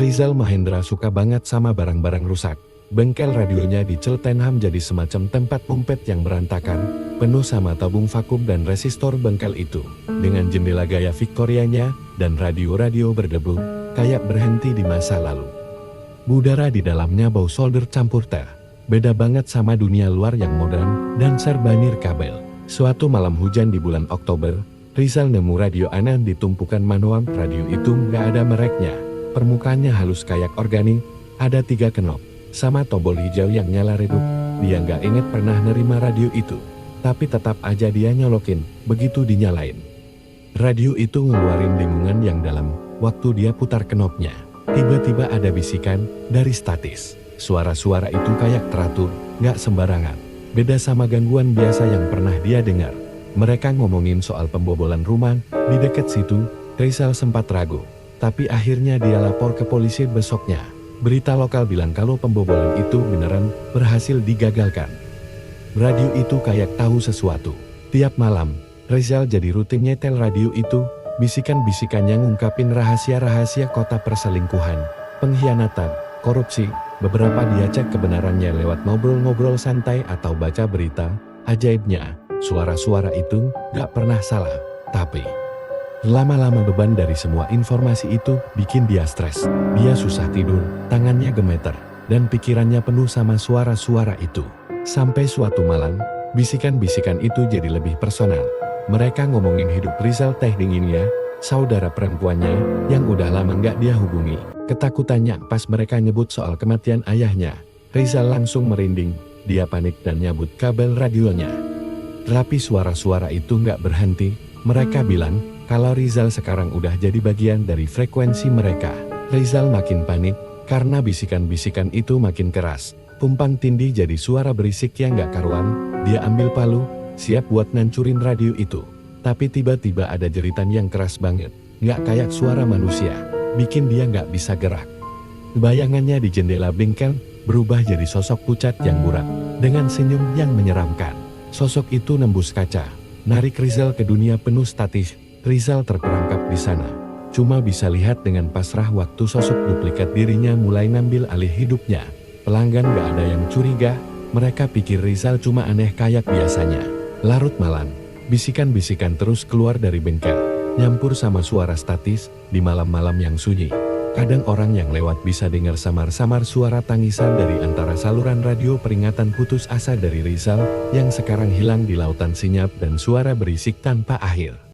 Rizal Mahendra suka banget sama barang-barang rusak. Bengkel radionya di Cheltenham jadi semacam tempat umpet yang berantakan, penuh sama tabung vakum dan resistor bengkel itu. Dengan jendela gaya Victorianya dan radio-radio berdebu, kayak berhenti di masa lalu. Udara di dalamnya bau solder campur teh. Beda banget sama dunia luar yang modern dan serba nirkabel. Suatu malam hujan di bulan Oktober, Rizal nemu radio aneh di tumpukan manual. Radio itu nggak ada mereknya. Permukaannya halus kayak organik, ada 3 knop, sama tombol hijau yang nyala redup. Dia nggak inget pernah nerima radio itu, tapi tetap aja dia nyolokin, begitu dinyalain. Radio itu ngeluarin dengungan yang dalam, waktu dia putar knopnya. Tiba-tiba ada bisikan dari statis. Suara-suara itu kayak teratur, nggak sembarangan. Beda sama gangguan biasa yang pernah dia dengar. Mereka ngomongin soal pembobolan rumah di dekat situ. Rizal sempat ragu, tapi akhirnya dia lapor ke polisi besoknya. Berita lokal bilang kalau pembobolan itu beneran berhasil digagalkan. Radio itu kayak tahu sesuatu. Tiap malam, Rizal jadi rutin nyetel radio itu. Bisikan-bisikannya ngungkapin rahasia-rahasia kota perselingkuhan, pengkhianatan, korupsi. Beberapa dia cek kebenarannya lewat ngobrol-ngobrol santai atau baca berita. Ajaibnya, suara-suara itu gak pernah salah. Tapi lama-lama beban dari semua informasi itu bikin dia stres. Dia susah tidur, tangannya gemeter, dan pikirannya penuh sama suara-suara itu. Sampai suatu malam, bisikan-bisikan itu jadi lebih personal. Mereka ngomongin hidup Rizal teh dinginnya, saudara perempuannya yang udah lama gak dia hubungi. Ketakutannya pas mereka nyebut soal kematian ayahnya. Rizal langsung merinding, dia panik dan nyabut kabel radionya. Tapi suara-suara itu gak berhenti. Mereka bilang kalau Rizal sekarang udah jadi bagian dari frekuensi mereka. Rizal makin panik karena bisikan-bisikan itu makin keras. Tumpang tindih jadi suara berisik yang gak karuan. Dia ambil palu, siap buat ngancurin radio itu. Tapi tiba-tiba ada jeritan yang keras banget. Gak kayak suara manusia, bikin dia gak bisa gerak. Bayangannya di jendela bengkel berubah jadi sosok pucat yang buram, dengan senyum yang menyeramkan. Sosok itu nembus kaca, narik Rizal ke dunia penuh statis. Rizal terperangkap di sana, cuma bisa lihat dengan pasrah waktu sosok duplikat dirinya mulai ngambil alih hidupnya. Pelanggan gak ada yang curiga, mereka pikir Rizal cuma aneh kayak biasanya. Larut malam, bisikan-bisikan terus keluar dari bengkel, nyampur sama suara statis di malam-malam yang sunyi. Kadang orang yang lewat bisa dengar samar-samar suara tangisan dari antara saluran radio peringatan putus asa dari Rizal yang sekarang hilang di lautan senyap dan suara berisik tanpa akhir.